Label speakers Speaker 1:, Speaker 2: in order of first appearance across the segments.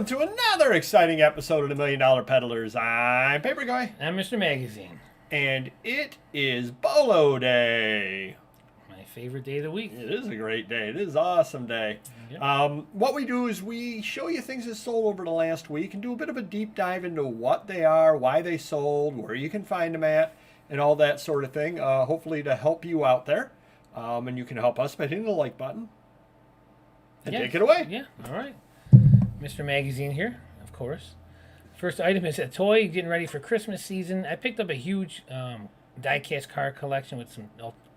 Speaker 1: welcome to another exciting episode of the Million Dollar Peddlers. I'm Paper Guy.
Speaker 2: I'm Mr. Magazine.
Speaker 1: And it is BOLO Day.
Speaker 2: My favorite day of the week.
Speaker 1: It is a great day. It is an awesome day.
Speaker 2: Yep.
Speaker 1: What we do is we show you things that sold over the last week and do a bit of a deep dive into what they are, why they sold, where you can find them at, and all that sort of thing. Hopefully to help you out there. And you can help us by hitting the like button. And take it away.
Speaker 2: Yeah, all right. Mr. Magazine here, of course. First item is a toy getting ready for Christmas season. I picked up a huge die-cast card collection with some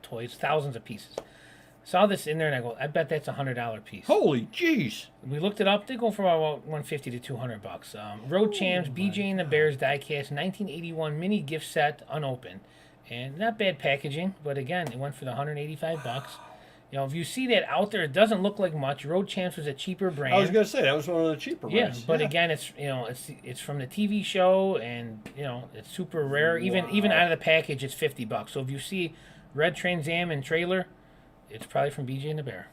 Speaker 2: toys, thousands of pieces. Saw this in there and I go, I bet that's $100 piece.
Speaker 1: Holy jeez.
Speaker 2: We looked it up. They go for about $150 to $200. Road Champs, BJ and the Bears die-cast 1981 mini gift set, unopened. And not bad packaging, but again, it went for the $185. You know, if you see that out there, it doesn't look like much. Road Champs was a cheaper brand.
Speaker 1: I was going to say, that was one of the cheaper brands.
Speaker 2: Yeah, but again, it's it's from the TV show, and it's super rare. Even out of the package, it's $50. So if you see Red Trans Am and trailer, it's probably from BJ and the Bear.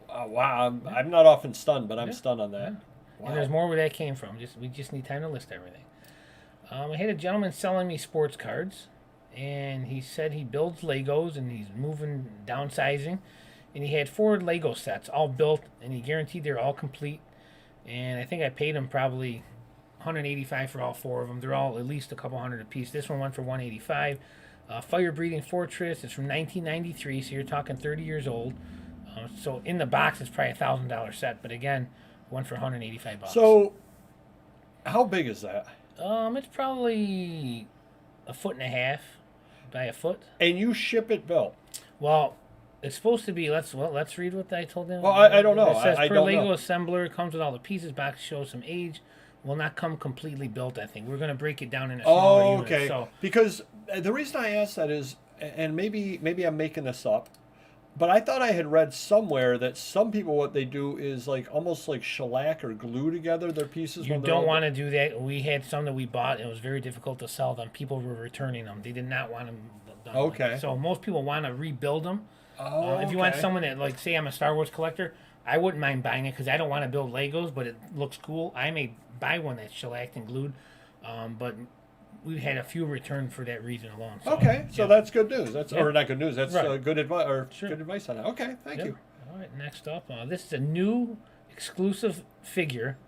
Speaker 1: Wow, I'm not often stunned, but I'm stunned on that.
Speaker 2: Yeah.
Speaker 1: Wow.
Speaker 2: And there's more where that came from. We just need time to list everything. I had a gentleman selling me sports cards. And he said he builds Legos and he's downsizing. And he had 4 Lego sets all built and he guaranteed they're all complete. And I think I paid him probably $185 for all 4 of them. They're all at least a couple hundred a piece. This one went for $185. Fire Breathing Fortress, it's from 1993, so you're talking 30 years old. So in the box, it's probably a $1,000 set. But again, one for $185.
Speaker 1: So, how big is that?
Speaker 2: It's probably 1.5 feet by a foot.
Speaker 1: And you ship it built?
Speaker 2: Well, it's supposed to be. Let's read what I told him.
Speaker 1: Well, I don't know.
Speaker 2: It says
Speaker 1: I
Speaker 2: per
Speaker 1: don't
Speaker 2: Lego
Speaker 1: know.
Speaker 2: assembler, comes with all the pieces. Box shows some age. Will not come completely built. I think we're going to break it down in a smaller
Speaker 1: okay.
Speaker 2: unit. So
Speaker 1: Because the reason I asked that is, and maybe I'm making this up, but I thought I had read somewhere that some people, what they do is almost like shellac or glue together their pieces.
Speaker 2: you don't want to do that. We had some that we bought. And it was very difficult to sell them. People were returning them. They did not want them done.
Speaker 1: Okay.
Speaker 2: So most people want to rebuild them.
Speaker 1: Oh,
Speaker 2: If you want someone that, say I'm a Star Wars collector, I wouldn't mind buying it because I don't want to build Legos, but it looks cool. I may buy one that's shellacked and glued, but we've had a few returned for that reason alone. So,
Speaker 1: so that's good news. That's or not good news. That's
Speaker 2: Right.
Speaker 1: good advice or
Speaker 2: Sure.
Speaker 1: good advice on that. Okay, thank you.
Speaker 2: All right, next up, this is a new exclusive figure,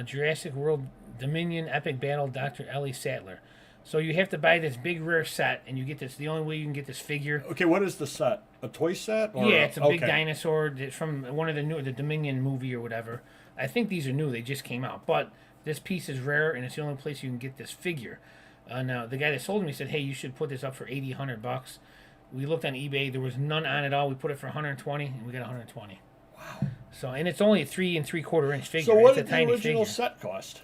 Speaker 2: Jurassic World Dominion Epic Battle Dr. Ellie Sattler. So you have to buy this big rare set, and you get this. The only way you can get this figure.
Speaker 1: Okay, what is the set? A toy set? Or
Speaker 2: Yeah, it's a big dinosaur that's from one of the Dominion movie or whatever. I think these are new; they just came out. But this piece is rare, and it's the only place you can get this figure. Now, the guy that sold me said, "Hey, you should put this up for $80-100." We looked on eBay; there was none on at all. We put it for $120, and we got $120.
Speaker 1: Wow.
Speaker 2: So, and it's only a 3 3/4 inch figure.
Speaker 1: So what
Speaker 2: it's
Speaker 1: did
Speaker 2: a tiny
Speaker 1: the original
Speaker 2: figure.
Speaker 1: set cost?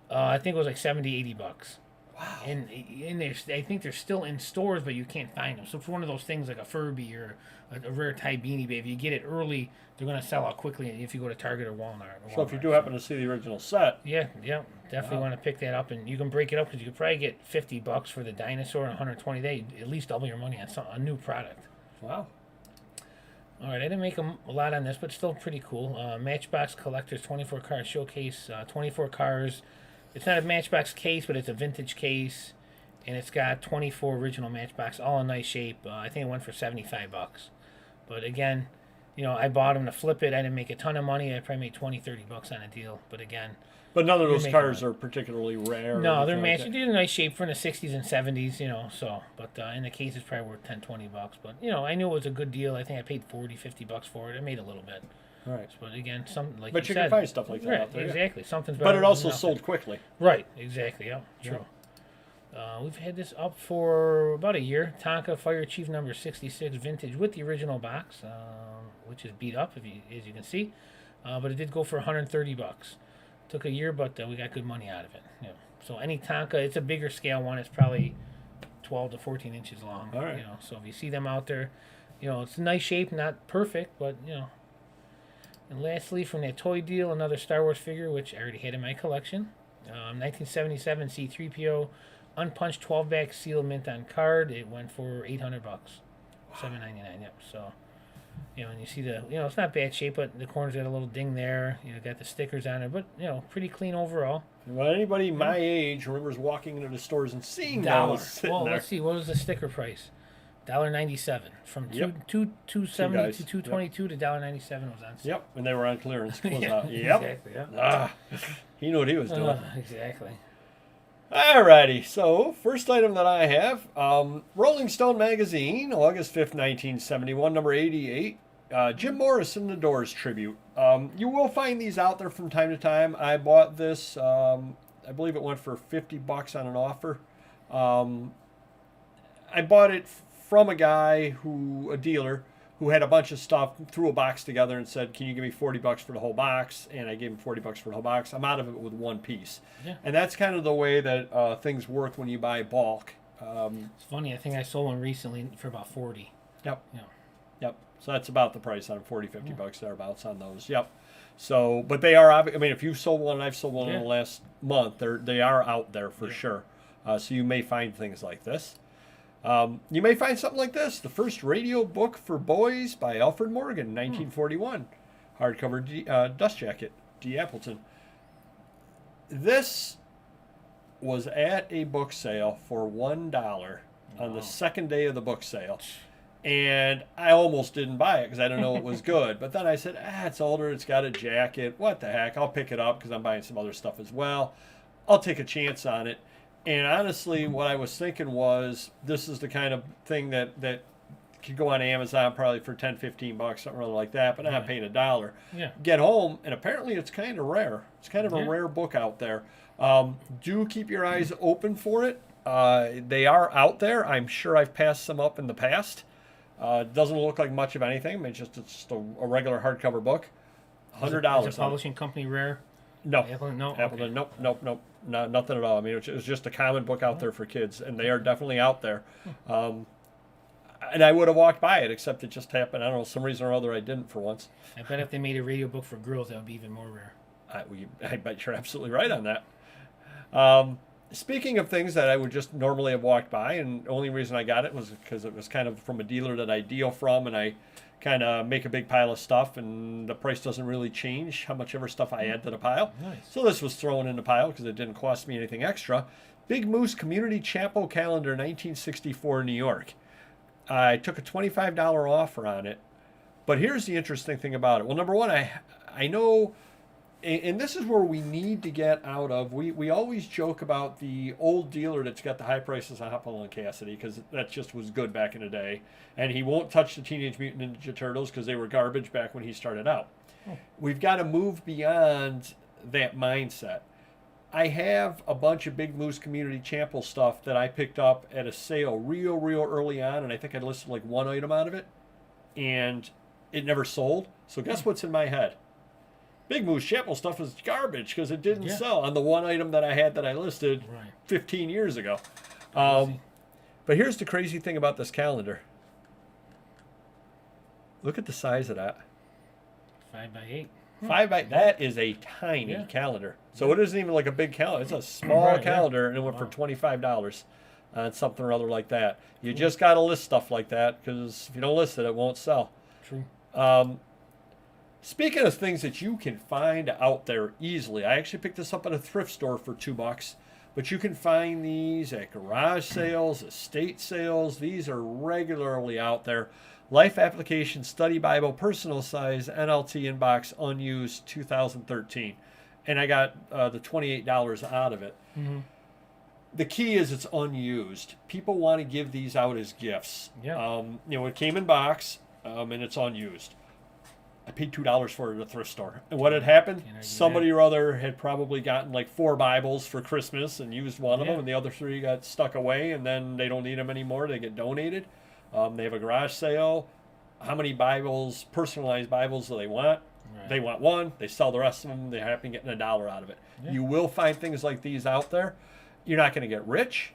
Speaker 2: I think it was like $70-80.
Speaker 1: Wow.
Speaker 2: And I think they're still in stores, but you can't find them. So for one of those things like a Furby or a rare Thai Beanie Baby, if you get it early, they're going to sell out quickly if you go to Target or Walmart.
Speaker 1: So if you do happen to see the original set,
Speaker 2: yeah, definitely want to pick that up, and you can break it up because you could probably get $50 for the dinosaur and $120. They at least double your money on a new product.
Speaker 1: wow.
Speaker 2: All right, I didn't make a lot on this, but still pretty cool. Matchbox Collectors 24 Car Showcase, 24 cars. It's not a Matchbox case, but it's a vintage case, and it's got 24 original Matchbox, all in nice shape. I think it went for $75. But again, I bought them to flip it. I didn't make a ton of money. I probably made $20-30 on a deal. But again,
Speaker 1: But none of those
Speaker 2: making
Speaker 1: cars
Speaker 2: money.
Speaker 1: are particularly rare.
Speaker 2: No,
Speaker 1: or
Speaker 2: they're
Speaker 1: anything like
Speaker 2: matched. They're in nice shape for the 60s and 70s, so. But in the case, it's probably worth $10-20. But, I knew it was a good deal. I think I paid $40-50 for it. I made a little bit.
Speaker 1: that. Right.
Speaker 2: But again, something like
Speaker 1: But you
Speaker 2: said,
Speaker 1: can find stuff like that
Speaker 2: right,
Speaker 1: out there. yeah.
Speaker 2: exactly. Something's
Speaker 1: But
Speaker 2: better
Speaker 1: it
Speaker 2: than
Speaker 1: also
Speaker 2: nothing.
Speaker 1: sold quickly.
Speaker 2: Right, exactly. Yeah, true. We've had this up for about a year. Tonka Fire Chief number 66 vintage with the original box, which is beat up, as you can see. But it did go for $130. Took a year, but we got good money out of it. Yeah. So any Tonka, it's a bigger scale one. It's probably 12 to 14 inches long.
Speaker 1: All right.
Speaker 2: So if you see them out there, it's a nice shape, not perfect, but And lastly, from that toy deal, another Star Wars figure, which I already had in my collection. 1977 C-3PO, unpunched 12-back seal mint on card. It went for $800. $7.99. Yep. So And you see it's not bad shape, but the corner's got a little ding there. Got the stickers on it, but pretty clean overall.
Speaker 1: Well, anybody my age remembers walking into the stores and seeing
Speaker 2: Dollar.
Speaker 1: those sitting
Speaker 2: Well,
Speaker 1: there.
Speaker 2: let's see. What was the sticker price? $1.97 from
Speaker 1: Yep.
Speaker 2: two seventy
Speaker 1: guys.
Speaker 2: to $2.22 to $1.97 was on sale.
Speaker 1: Yep, and they were on clearance. Close
Speaker 2: Yeah,
Speaker 1: out. Yep.
Speaker 2: exactly. Yeah.
Speaker 1: Ah, he knew what he was doing.
Speaker 2: Exactly.
Speaker 1: Alrighty, so first item that I have, Rolling Stone Magazine, August 5th, 1971, number 88. Jim Morrison, The Doors tribute. You will find these out there from time to time. I bought this, I believe it went for $50 on an offer. I bought it from a dealer, who had a bunch of stuff, threw a box together and said, can you give me $40 for the whole box? And I gave him $40 for the whole box. I'm out of it with one piece.
Speaker 2: Yeah.
Speaker 1: And that's kind of the way that things work when you buy bulk.
Speaker 2: It's funny. I think I sold one recently for about 40.
Speaker 1: Yep.
Speaker 2: Yeah.
Speaker 1: Yep. So that's about the price on 40, $50 thereabouts on those. Yep. So, but they are, I mean, if you sold one and I've sold one in the last month, they are out there for sure. So you may find things like this. You may find something like this, The First Radio Book for Boys by Alfred Morgan, 1941. Hardcover dust jacket, D. Appleton. This was at a book sale for $1 on the second day of the book sale. And I almost didn't buy it because I didn't know it was good. But then I said, it's older, it's got a jacket. What the heck? I'll pick it up because I'm buying some other stuff as well. I'll take a chance on it. And honestly, what I was thinking was, this is the kind of thing that could go on Amazon probably for $10, $15, something like that, but I'm not paying $1.
Speaker 2: Yeah.
Speaker 1: Get home, and apparently it's kind of rare. It's kind of a rare book out there. Do keep your eyes open for it. They are out there. I'm sure I've passed some up in the past. It doesn't look like much of anything. I mean, it's just a regular hardcover book. $100.
Speaker 2: Is the publishing company rare?
Speaker 1: No.
Speaker 2: Appleton? No.
Speaker 1: Appleton, nope. No, nothing at all. I mean, it was just a common book out there for kids, and they are definitely out there. And I would have walked by it, except it just happened. I don't know, some reason or other I didn't for once.
Speaker 2: I bet if they made a radio book for girls, that would be even more rare.
Speaker 1: I bet you're absolutely right on that. Speaking of things that I would just normally have walked by, and the only reason I got it was because it was kind of from a dealer that I deal from, and I kind of make a big pile of stuff, and the price doesn't really change how much ever stuff I add to the pile.
Speaker 2: Nice.
Speaker 1: So this was thrown in the pile because it didn't cost me anything extra. Big Moose Community Chapel Calendar, 1964, New York. I took a $25 offer on it, but here's the interesting thing about it. Well, number one, I know, and this is where we need to get out of. We always joke about the old dealer that's got the high prices on Hopple and Cassidy because that just was good back in the day, and he won't touch the Teenage Mutant Ninja Turtles because they were garbage back when he started out. We've got to move beyond that mindset. I have a bunch of Big Moose Community Chapel stuff that I picked up at a sale real early on, and I think I listed like one item out of it, and it never sold. So guess what's in my head? Big Moose Chapel stuff is garbage because it didn't sell on the one item that I had that I listed 15 years ago. But here's the crazy thing about this calendar. Look at the size of that.
Speaker 2: 5x8.
Speaker 1: 5x, that is a tiny calendar. So it isn't even like a big calendar. It's a small calendar, and it went for $25 on something or other like that. You just got to list stuff like that because if you don't list it, it won't sell.
Speaker 2: True.
Speaker 1: Speaking of things that you can find out there easily, I actually picked this up at a thrift store for $2, but you can find these at garage sales, estate sales. These are regularly out there. Life Application Study Bible, personal size, NLT inbox, unused, 2013. And I got the $28 out of it.
Speaker 2: Mm-hmm.
Speaker 1: The key is it's unused. People want to give these out as gifts.
Speaker 2: Yeah.
Speaker 1: It came in box, and it's unused. I paid $2 for it at a thrift store. And what had happened? Somebody or other had probably gotten like 4 Bibles for Christmas and used one of them, and the other 3 got stuck away, and then they don't need them anymore. They get donated. They have a garage sale. How many Bibles, personalized Bibles, do they want? Right. They want one. They sell the rest of them. They're happy getting $1 out of it. Yeah. You will find things like these out there. You're not going to get rich.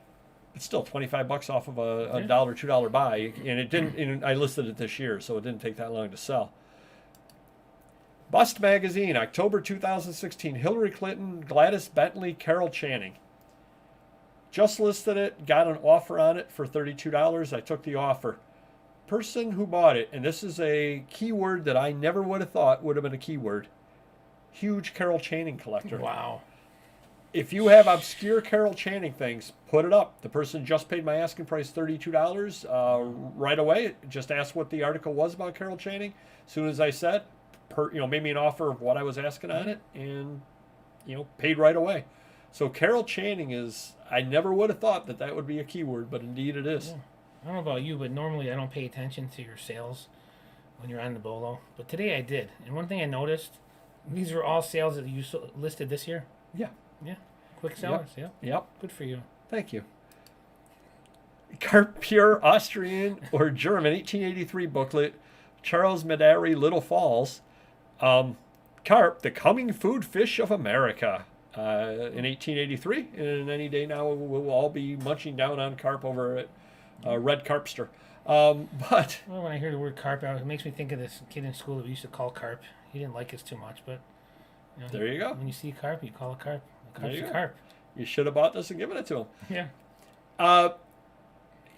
Speaker 1: It's still $25 off of a $1, $2 buy, and it didn't. And I listed it this year, so it didn't take that long to sell. Bust Magazine, October 2016. Hillary Clinton, Gladys Bentley, Carol Channing. Just listed it, got an offer on it for $32. I took the offer. person who bought it, and this is a keyword that I never would have thought would have been a keyword, huge Carol Channing collector.
Speaker 2: Wow.
Speaker 1: If you have obscure Carol Channing things, put it up. The person just paid my asking price $32 right away. Just asked what the article was about Carol Channing. As soon as I said, made me an offer of what I was asking on it, and paid right away. So Carol Channing is, I never would have thought that would be a keyword, but indeed it is.
Speaker 2: Yeah. I don't know about you, but normally I don't pay attention to your sales when you're on the BOLO. But today I did. And one thing I noticed, these were all sales that you listed this year.
Speaker 1: Yeah.
Speaker 2: Yeah. Quick sellers. Yep.
Speaker 1: Yep.
Speaker 2: Good for you.
Speaker 1: Thank you. Carp Pure Austrian or German 1883 booklet, Charles Medary, Little Falls. Carp, the coming food fish of America. In 1883, and any day now we'll all be munching down on carp over at Red Carpster. But
Speaker 2: Well, when I hear the word carp, it makes me think of this kid in school that we used to call carp. He didn't like us too much, but
Speaker 1: there you go.
Speaker 2: When you see carp, you call it carp. A carp's
Speaker 1: There you
Speaker 2: a
Speaker 1: go.
Speaker 2: carp.
Speaker 1: You should have bought this and given it to him.
Speaker 2: Yeah.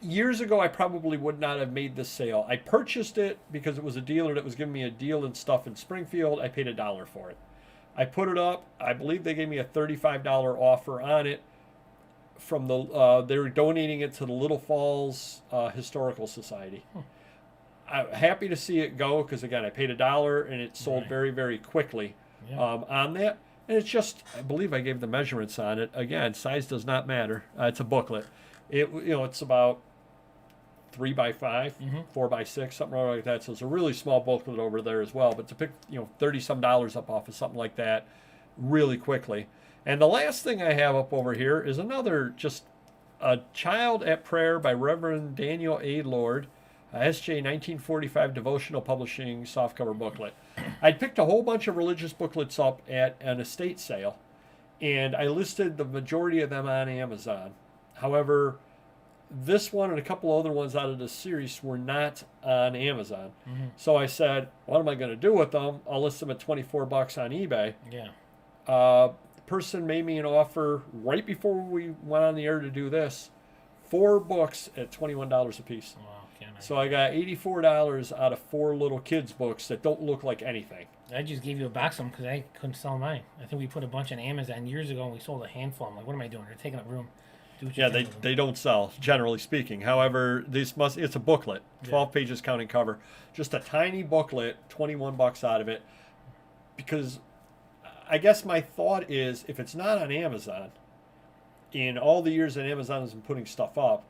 Speaker 1: Years ago, I probably would not have made this sale. I purchased it because it was a dealer that was giving me a deal and stuff in Springfield. I paid $1 for it. I put it up. I believe they gave me a $35 offer on it. From the they were donating it to the Little Falls Historical Society. I'm happy to see it go because again, I paid $1 and it sold
Speaker 2: Right.
Speaker 1: very, very quickly on that. And it's just, I believe I gave the measurements on it. Again, size does not matter. It's a booklet. It's about 3 by 5, 4 by 6, something like that. So it's a really small booklet over there as well. But to pick, $30 some up off of something like that really quickly. And the last thing I have up over here is another, just a Child at Prayer by Reverend Daniel A. Lord, SJ 1945 Devotional Publishing softcover booklet. I'd picked a whole bunch of religious booklets up at an estate sale, and I listed the majority of them on Amazon. However, this one and a couple other ones out of this series were not on Amazon. So I said, what am I going to do with them? I'll list them at $24 on eBay.
Speaker 2: Yeah.
Speaker 1: The person made me an offer right before we went on the air to do this, 4 books at $21 a piece.
Speaker 2: Wow.
Speaker 1: So I got $84 out of 4 little kids' books that don't look like anything.
Speaker 2: I just gave you a box of them because I couldn't sell mine. I think we put a bunch on Amazon years ago and we sold a handful. I'm like, what am I doing? They're taking up room. Do what you
Speaker 1: Yeah,
Speaker 2: can with them.
Speaker 1: they don't sell, generally speaking. However, it's a booklet, 12 pages counting cover. Just a tiny booklet, $21 out of it. Because I guess my thought is, if it's not on Amazon, in all the years that Amazon has been putting stuff up,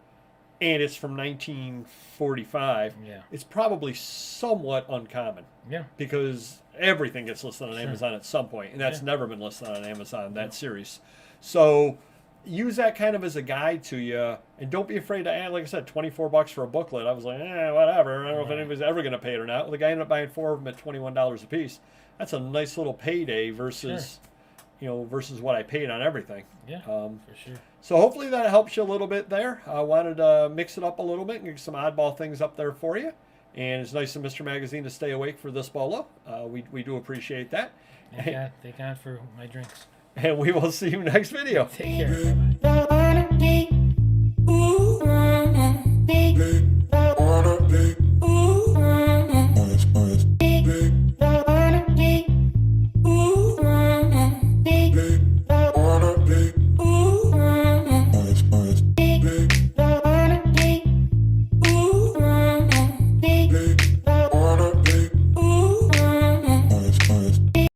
Speaker 1: and it's from 1945, it's probably somewhat uncommon.
Speaker 2: Yeah.
Speaker 1: Because everything gets listed on
Speaker 2: Sure.
Speaker 1: Amazon at some point, and that's never been listed on Amazon, that series. So use that kind of as a guide to you, and don't be afraid to add, like I said, $24 for a booklet. I was like, whatever. I don't know if anybody's ever going to pay it or not. Well, the guy ended up buying 4 of them at $21 a piece. That's a nice little payday versus, versus what I paid on everything.
Speaker 2: Yeah, for sure.
Speaker 1: So hopefully that helps you a little bit there. I wanted to mix it up a little bit and get some oddball things up there for you. And it's nice of Mr. Magazine to stay awake for this BOLO. We do appreciate that.
Speaker 2: Thank God for my drinks.
Speaker 1: And we will see you next video.
Speaker 2: Take care.